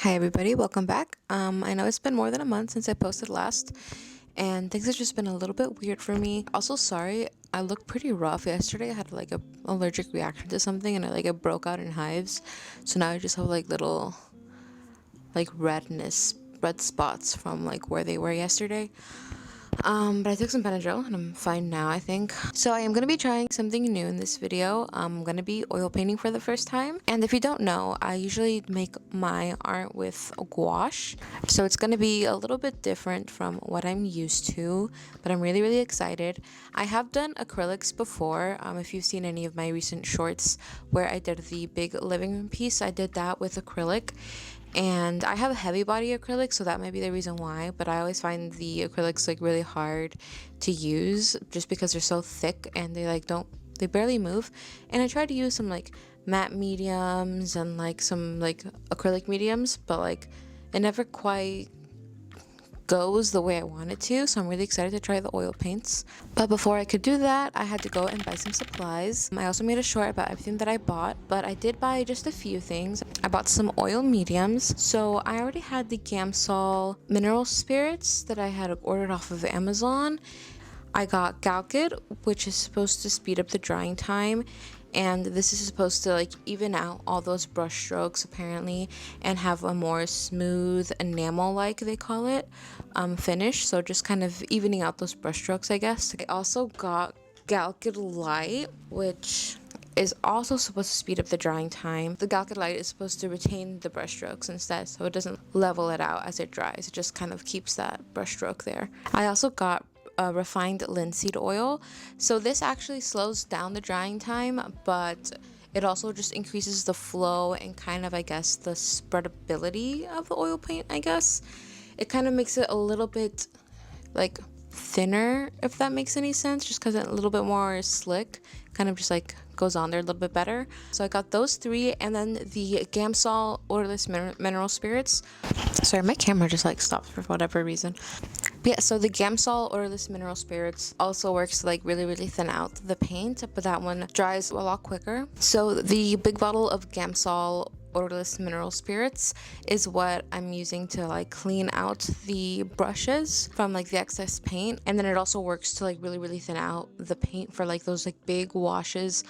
Hi everybody, welcome back. I know it's been more than a month since I posted last, and things have just been a little bit weird for me. Also, sorry, I look pretty rough. Yesterday I had like a allergic reaction to something and it broke out in hives. So now I just have like little red spots from like where they were yesterday. But I took some Benadryl and I'm fine now, I think. So I am going to be trying something new in this video. I'm going to be oil painting for the first time. And if you don't know, I usually make my art with gouache. So it's going to be a little bit different from what I'm used to, but I'm really, really excited. I have done acrylics before. If you've seen any of my recent shorts where I did the big living room piece, I did that with acrylic. And I have a heavy body acrylic, so that might be the reason why, but I always find the acrylics like really hard to use just because they're so thick and they barely move. And I tried to use some like matte mediums and like some like acrylic mediums, but like it never quite goes the way I want it to, so I'm really excited to try the oil paints. But before I could do that, I had to go and buy some supplies. I also made a short about everything that I bought, but I did buy just a few things. I bought some oil mediums. So I already had the Gamsol mineral spirits that I had ordered off of Amazon. I got Galkid, which is supposed to speed up the drying time, and this is supposed to like even out all those brush strokes apparently and have a more smooth enamel, like they call it, finish. So just kind of evening out those brush strokes, I guess. I also got Galkid Light, which is also supposed to speed up the drying time. The Galkid Light is supposed to retain the brush strokes instead, so it doesn't level it out as it dries. It just kind of keeps that brush stroke there. I also got refined linseed oil. So this actually slows down the drying time, but it also just increases the flow and kind of, I guess, the spreadability of the oil paint, I guess. It kind of makes it a little bit like thinner, if that makes any sense, just because it's a little bit more slick, kind of just like goes on there a little bit better. So I got those three, and then the Gamsol odorless mineral spirits. Sorry, my camera just like stopped for whatever reason. Yeah, so the Gamsol odorless mineral spirits also works to like really thin out the paint, but that one dries a lot quicker. So the big bottle of Gamsol odorless mineral spirits is what I'm using to like clean out the brushes from like the excess paint, and then it also works to like really thin out the paint for like those like big washes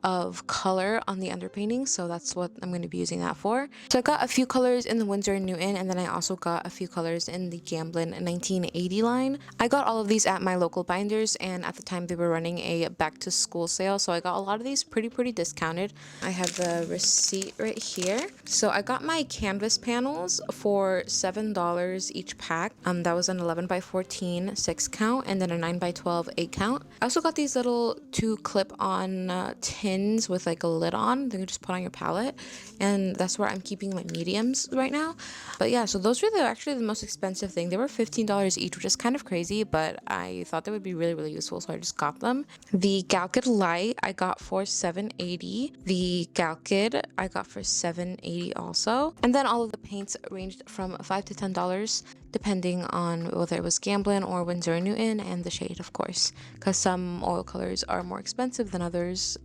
of color on the underpainting. So that's what I'm going to be using that for. So I got a few colors in the Winsor & Newton, and then I also got a few colors in the Gamblin 1980 line. I got all of these at my local binders, and at the time they were running a back to school sale, so I got a lot of these pretty discounted. I have the receipt right here. So I got my canvas panels for $7 each pack. That was an 11 by 14 6 count, and then a 9 by 12 8 count. I also got these little two clip-on tins with like a lid on that you just put on your palette, and that's where I'm keeping my mediums right now. But yeah, so those were actually the most expensive thing. They were $15 each, which is kind of crazy, but I thought they would be really useful, so I just got them. The Galkid Light I got for $7.80. The Galkid I got for $7.80 also, and then all of the paints ranged from $5 to $10 depending on whether it was Gamblin or Winsor & Newton, and the shade, of course, because some oil colors are more expensive than others.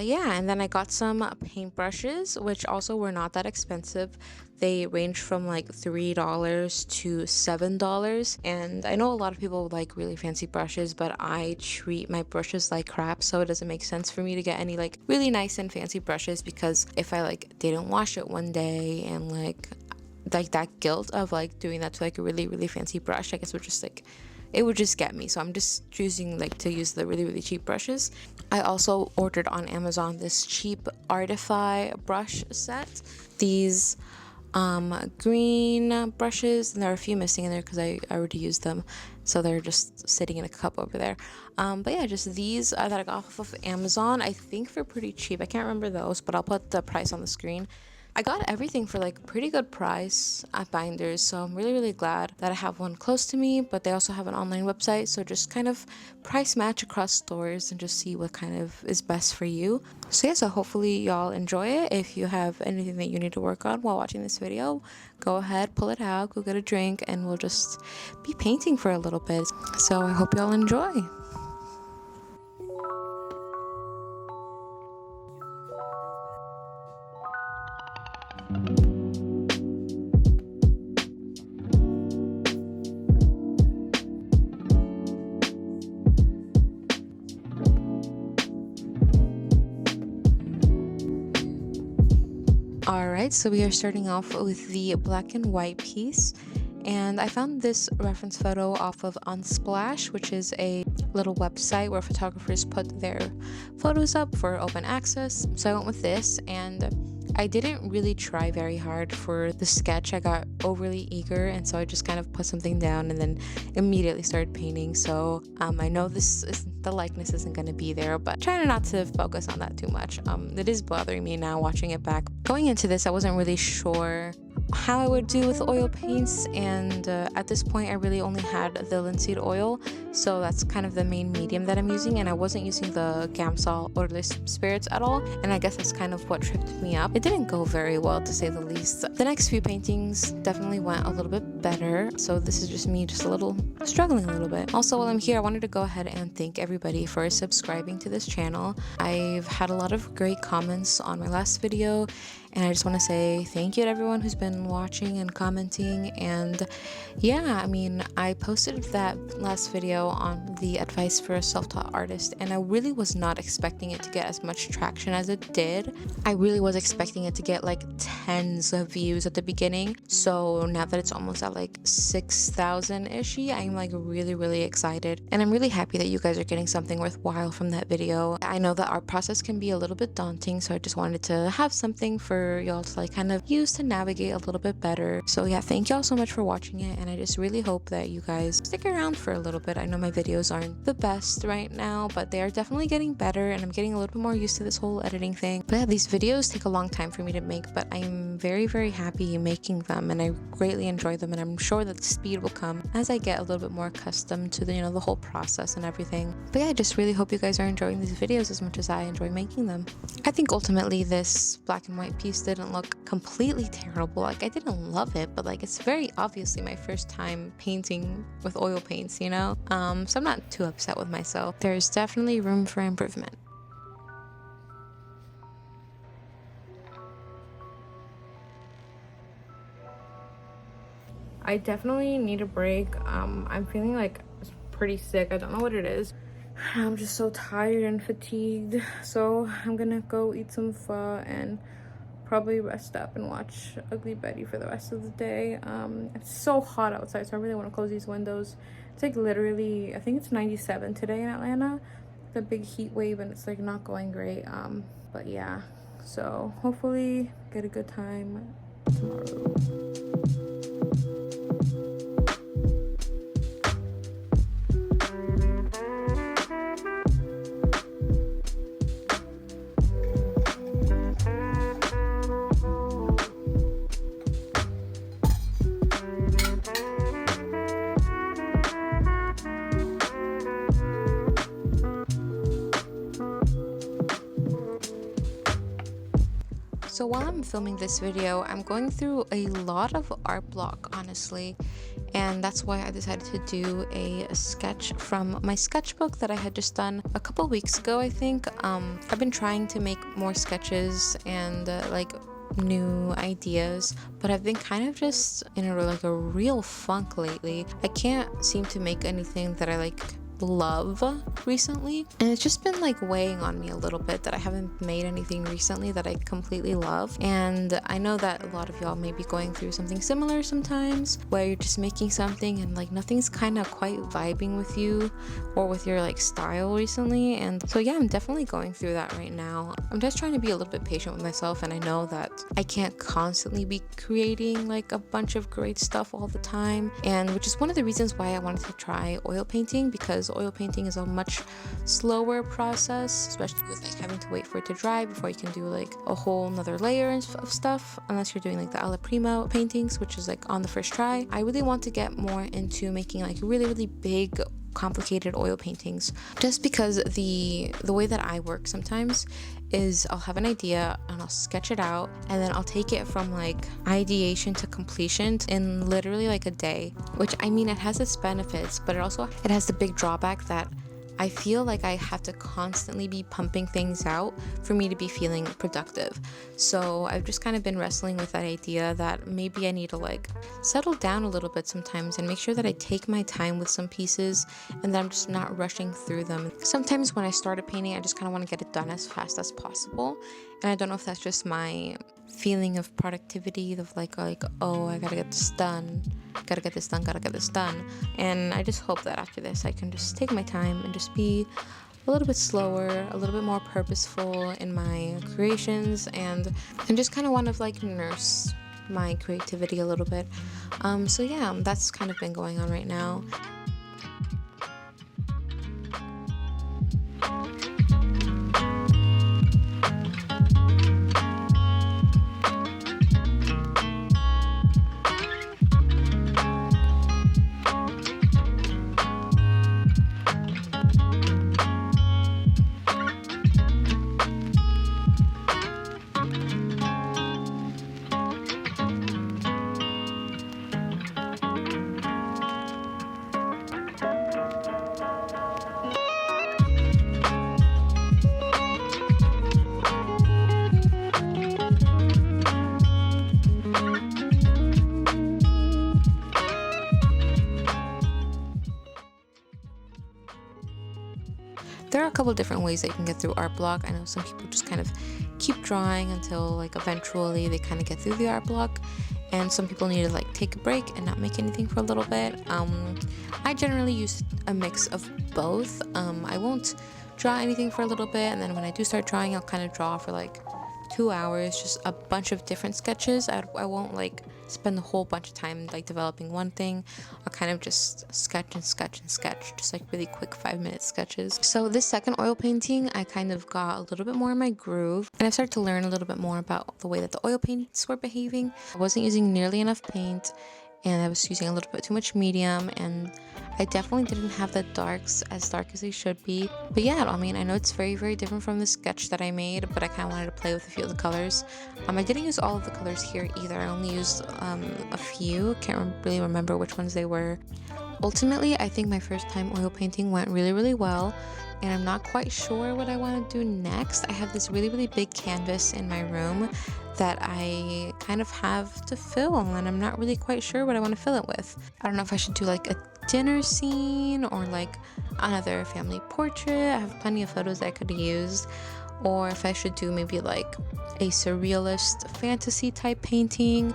Yeah, and then I got some paint brushes, which also were not that expensive. They range from like $3 to $7, and I know a lot of people like really fancy brushes, but I treat my brushes like crap, so it doesn't make sense for me to get any like really nice and fancy brushes, because if I like didn't wash it one day and like that guilt of like doing that to like a really fancy brush, I guess would just like, it would just get me. So I'm just choosing like to use the really cheap brushes. I also ordered on Amazon this cheap Artify brush set. These green brushes, and there are a few missing in there because I already used them, so they're just sitting in a cup over there. But yeah, just these that I got off of Amazon, I think for pretty cheap. I can't remember those, but I'll put the price on the screen. I got everything for like a pretty good price at Binders, so I'm really glad that I have one close to me, but they also have an online website, so just kind of price match across stores and just see what kind of is best for you. So yeah, so hopefully y'all enjoy it. If you have anything that you need to work on while watching this video, go ahead, pull it out, go get a drink, and we'll just be painting for a little bit. So I hope y'all enjoy. Alright, so we are starting off with the black and white piece. And I found this reference photo off of Unsplash, which is a little website where photographers put their photos up for open access. So I went with this, and I didn't really try very hard for the sketch. I got overly eager, and so I just kind of put something down and then immediately started painting. So I know the likeness isn't going to be there, but trying not to focus on that too much. It is bothering me now watching it back. Going into this, I wasn't really sure how I would do with oil paints, and at this point I really only had the linseed oil, so that's kind of the main medium that I'm using, and I wasn't using the Gamsol odorless spirits at all, and I guess that's kind of what tripped me up. It didn't go very well, to say the least. The next few paintings definitely went a little bit better, so this is just me struggling a little bit. Also, while I'm here, I wanted to go ahead and thank everybody for subscribing to this channel. I've had a lot of great comments on my last video, and I just want to say thank you to everyone who's been watching and commenting. And yeah, I mean, I posted that last video on the advice for a self-taught artist, and I really was not expecting it to get as much traction as it did. I really was expecting it to get like tens of views at the beginning. So now that it's almost at like 6,000-ish, I'm like really excited, and I'm really happy that you guys are getting something worthwhile from that video. I know that our process can be a little bit daunting, so I just wanted to have something for y'all to like kind of use to navigate a little bit better. So yeah, thank y'all so much for watching it, and I just really hope that you guys stick around for a little bit. I know my videos aren't the best right now, but they are definitely getting better, and I'm getting a little bit more used to this whole editing thing. But yeah, these videos take a long time for me to make, but I'm very happy making them, and I greatly enjoy them, and I'm sure that the speed will come as I get a little bit more accustomed to the whole process and everything. But yeah, I just really hope you guys are enjoying these videos as much as I enjoy making them. I think ultimately this black and white piece didn't look completely terrible. Like, I didn't love it, but like, it's very obviously my first time painting with oil paints, so I'm not too upset with myself. There's definitely room for improvement. I definitely need a break. I'm feeling like pretty sick. I don't know what it is. I'm just so tired and fatigued, so I'm gonna go eat some pho and probably rest up and watch Ugly Betty for the rest of the day. It's so hot outside, so I really want to close these windows. It's like literally, I think it's 97 today in Atlanta, the big heat wave, and it's like not going great. But yeah, so hopefully get a good time tomorrow. So while I'm filming this video, I'm going through a lot of art block, honestly, and that's why I decided to do a sketch from my sketchbook that I had just done a couple weeks ago, I think. I've been trying to make more sketches and like new ideas, but I've been kind of just in a real funk lately. I can't seem to make anything that I like love recently, and it's just been like weighing on me a little bit that I haven't made anything recently that I completely love. And I know that a lot of y'all may be going through something similar sometimes, where you're just making something and like nothing's kind of quite vibing with you or with your like style recently. And so yeah, I'm definitely going through that right now. I'm just trying to be a little bit patient with myself, and I know that I can't constantly be creating like a bunch of great stuff all the time, and which is one of the reasons why I wanted to try oil painting, because oil painting is a much slower process, especially with like having to wait for it to dry before you can do like a whole nother layer of stuff, unless you're doing like the alla prima paintings, which is like on the first try. I really want to get more into making like really big complicated oil paintings, just because the way that I work sometimes is I'll have an idea and I'll sketch it out, and then I'll take it from like ideation to completion in literally like a day, which I mean, it has its benefits, but it has the big drawback that I feel like I have to constantly be pumping things out for me to be feeling productive. So I've just kind of been wrestling with that idea that maybe I need to like settle down a little bit sometimes and make sure that I take my time with some pieces and that I'm just not rushing through them. Sometimes when I start a painting, I just kind of want to get it done as fast as possible. And I don't know if that's just my feeling of productivity of like oh, I gotta get this done, gotta get this done, gotta get this done. And I just hope that after this I can just take my time and just be a little bit slower, a little bit more purposeful in my creations, and just kind of want to like nurse my creativity a little bit. So yeah, that's kind of been going on right now. There are a couple different ways that you can get through art block. I know some people just kind of keep drawing until like eventually they kind of get through the art block, and some people need to like take a break and not make anything for a little bit. I generally use a mix of both. I won't draw anything for a little bit, and then when I do start drawing, I'll kind of draw for like 2 hours, just a bunch of different sketches. I won't like spend a whole bunch of time like developing one thing. I'll kind of just sketch and sketch and sketch, just like really quick 5-minute sketches. So this second oil painting, I kind of got a little bit more in my groove, and I started to learn a little bit more about the way that the oil paints were behaving. I wasn't using nearly enough paint, and I was using a little bit too much medium, and I definitely didn't have the darks as dark as they should be. But yeah, I mean, I know it's very, very different from the sketch that I made, but I kind of wanted to play with a few of the colors. I didn't use all of the colors here either. I only used a few. Can't really remember which ones they were. Ultimately, I think my first time oil painting went really, really well, and I'm not quite sure what I want to do next. I have this really, really big canvas in my room that I kind of have to fill, and I'm not really quite sure what I want to fill it with. I don't know if I should do like a dinner scene or like another family portrait. I have plenty of photos that I could use, or if I should do maybe like a surrealist fantasy type painting.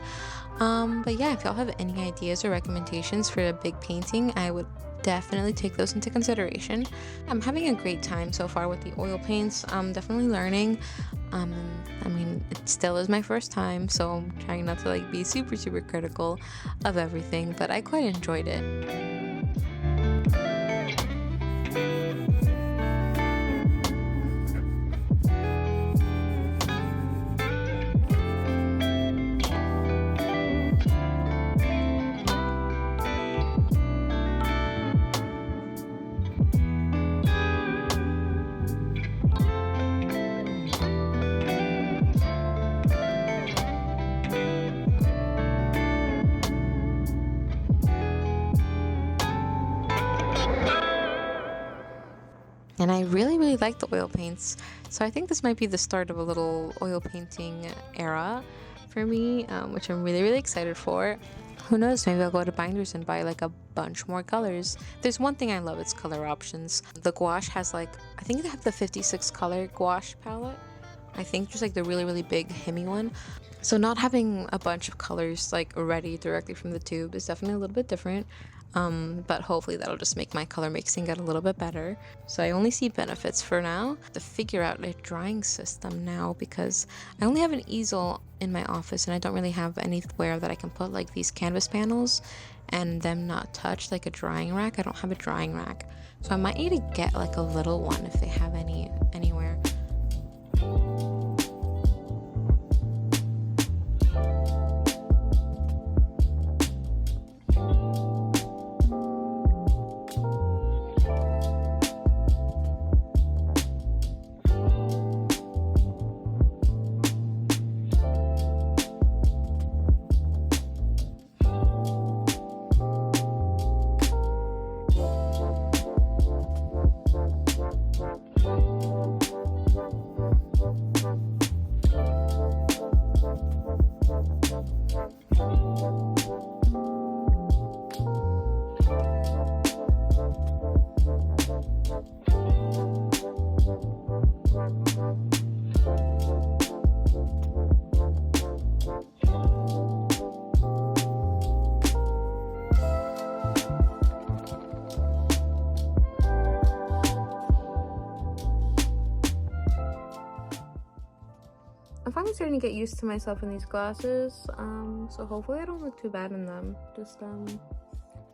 But yeah, if y'all have any ideas or recommendations for a big painting, I would definitely take those into consideration. I'm having a great time so far with the oil paints. I'm definitely learning. I mean, it still is my first time, so I'm trying not to like be super, super critical of everything, but I quite enjoyed it. And I really, really like the oil paints. So I think this might be the start of a little oil painting era for me, which I'm really, really excited for. Who knows, maybe I'll go to Binders and buy like a bunch more colors. There's one thing I love, it's color options. The gouache has like, I think they have the 56 color gouache palette. I think just like the really, really big Hemi one. So not having a bunch of colors like ready directly from the tube is definitely a little bit different. But hopefully that'll just make my color mixing get a little bit better. So I only see benefits for now. To figure out a drying system now, because I only have an easel in my office and I don't really have anywhere that I can put like these canvas panels and them not touch like a drying rack. I don't have a drying rack, so I might need to get like a little one if they have any anywhere. starting to get used to myself in these glasses, so hopefully I don't look too bad in them. Just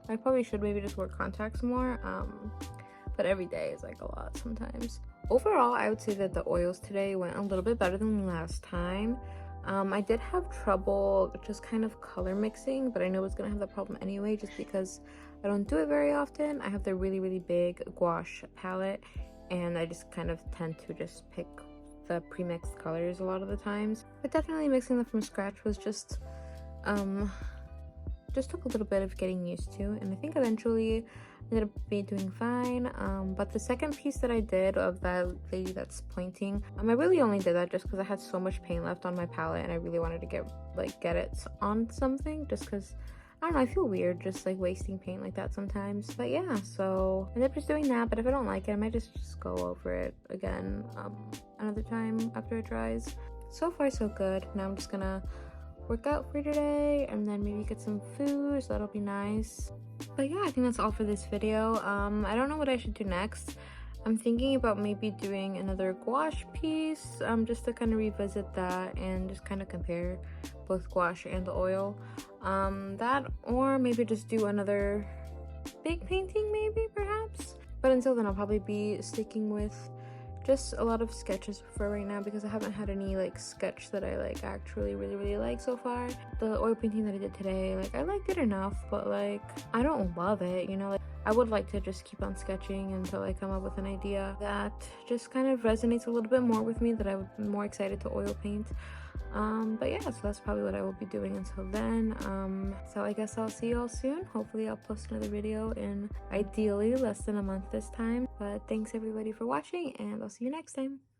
I probably should maybe just wear contacts more, but every day is like a lot sometimes. Overall, I would say that the oils today went a little bit better than last time. I did have trouble just kind of color mixing, but I know I was gonna have that problem anyway just because I don't do it very often. I have the really big gouache palette, and I just kind of tend to just pick the pre-mixed colors a lot of the times. But definitely mixing them from scratch was just took a little bit of getting used to, and I think eventually I ended up doing fine. But the second piece that I did of that lady that's pointing, I really only did that just because I had so much paint left on my palette and I really wanted to get it on something, just because I don't know, I feel weird just like wasting paint like that sometimes. But yeah, so I ended up just doing that, but if I don't like it, I might just go over it again another time after it dries. So far so good. Now I'm just gonna work out for today and then maybe get some food, so that'll be nice. But yeah, I think that's all for this video. I don't know what I should do next. I'm thinking about maybe doing another gouache piece, just to kind of revisit that and just kind of compare both gouache and the oil. That, or maybe just do another big painting maybe, perhaps. But until then, I'll probably be sticking with just a lot of sketches for right now because I haven't had any like sketch that I like actually really like so far. The oil painting that I did today, like I liked it enough, but like I don't love it, you know. Like I would like to just keep on sketching until I come up with an idea that just kind of resonates a little bit more with me, that I would be more excited to oil paint. But yeah, so that's probably what I will be doing until then. So I guess I'll see you all soon. Hopefully I'll post another video in ideally less than a month this time. But thanks everybody for watching, and I'll see you next time.